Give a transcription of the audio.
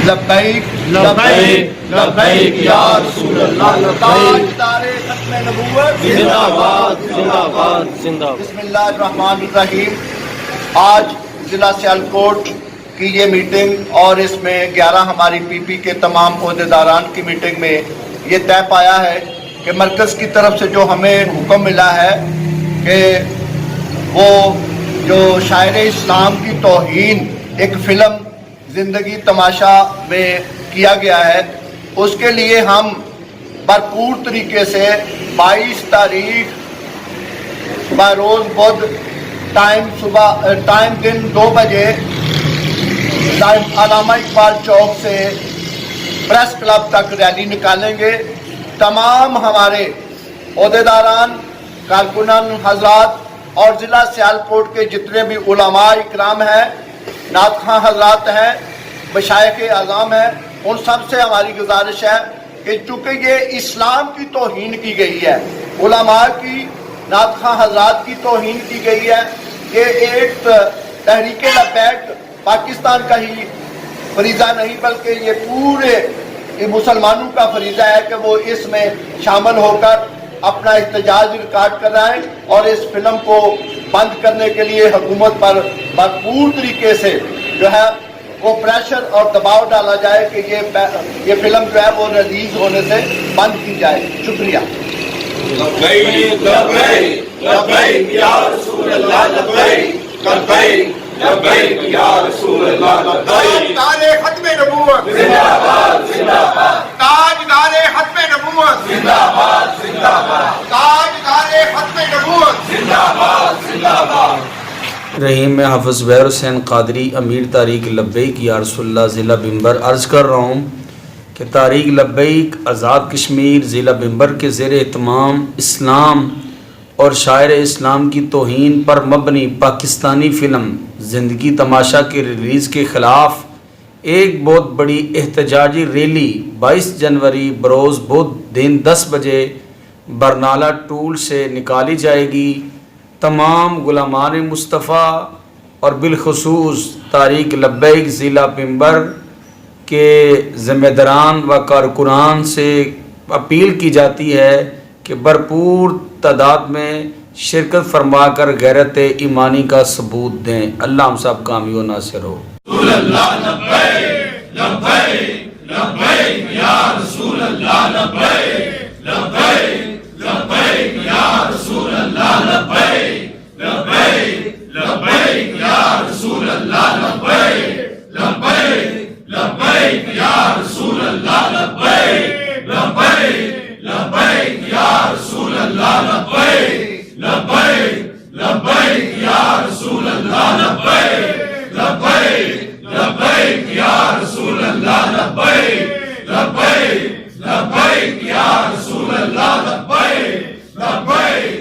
لبیک لبیک لبیک یا رسول اللہ تاجدار ختم نبوت زندہ باد زندہ باد زندہ باد۔ بسم اللہ الرحمن الرحیم۔ آج ضلع سیالکوٹ کی یہ میٹنگ اور اس میں 11 ہماری پی پی کے تمام عہدیداران کی میٹنگ میں یہ طے پایا ہے کہ مرکز کی طرف سے جو ہمیں حکم ملا ہے کہ وہ جو شاعر اسلام کی توہین ایک فلم زندگی تماشا میں کیا گیا ہے، اس کے لیے ہم بھرپور طریقے سے 22 تاریخ بروز بدھ ٹائم دن 2 بجے علامہ اقبال چوک سے پریس کلب تک ریلی نکالیں گے۔ تمام ہمارے عہدیداران، کارکنان حضرات اور ضلع سیالکوٹ کے جتنے بھی علماء اکرام ہیں، نعت خواں حضرات ہیں، مشائخ اعظام ہیں، ان سب سے ہماری گزارش ہے کہ چونکہ یہ اسلام کی توہین کی گئی ہے، علماء کی، نعت خواں حضرات کی توہین کی گئی ہے، یہ ایک تحریک لبیک پاکستان کا ہی فریضہ نہیں بلکہ یہ پورے مسلمانوں کا فریضہ ہے کہ وہ اس میں شامل ہو کر اپنا احتجاج ریکارڈ کرائیں اور اس فلم کو بند کرنے کے لیے حکومت پر بھرپور طریقے سے جو ہے وہ پریشر اور دباؤ ڈالا جائے کہ یہ فلم جو ہے وہ ریلیز ہونے سے بند کی جائے۔ شکریہ۔ لبیک لبیک لبیک یا رسول اللہ لبیک لبیک لبیک یا رسول اللہ لبیک۔ تاجدار ختم نبوت زندہ باد زندہ باد تاجدار ختم نبوت زندہ باد زندہ باد تاجدار ختم نبوت زندہ باد زندہ باد۔ رحیم میں حافظ زبیر حسین قادری، امیر تحریک لبیک یا رسول اللہ ضلع بمبر عرض کر رہا ہوں کہ تحریک لبیک آزاد کشمیر ضلع بمبر کے زیر اہتمام اسلام اور شاعر اسلام کی توہین پر مبنی پاکستانی فلم زندگی تماشا کے ریلیز کے خلاف ایک بہت بڑی احتجاجی ریلی 22 جنوری بروز بدھ دن 10 بجے برنالہ ٹول سے نکالی جائے گی۔ تمام غلامان مصطفیٰ اور بالخصوص تحریک لبیک ضلع بمبر کے ذمہ داران و کارکنان سے اپیل کی جاتی ہے کہ بھرپور تعداد میں شرکت فرما کر غیرت ایمانی کا ثبوت دیں۔ اللہ ہم سب کامیاب و ناصر ہو۔ رسول اللہ لبیک لبیک لبیک یا رسول اللہ لبیک لبیک لبیک یا رسول اللہ لبیک لبیک لبیک یا رسول اللہ لبیک لبیک لبیک یا رسول اللہ لبیک لبیک لبیک یا رسول اللہ لبیک لبیک لبیک یا رسول اللہ لبیک لبیک لبیک یا رسول اللہ لبیک لبیک لبیک یا رسول اللہ لبیک لبیک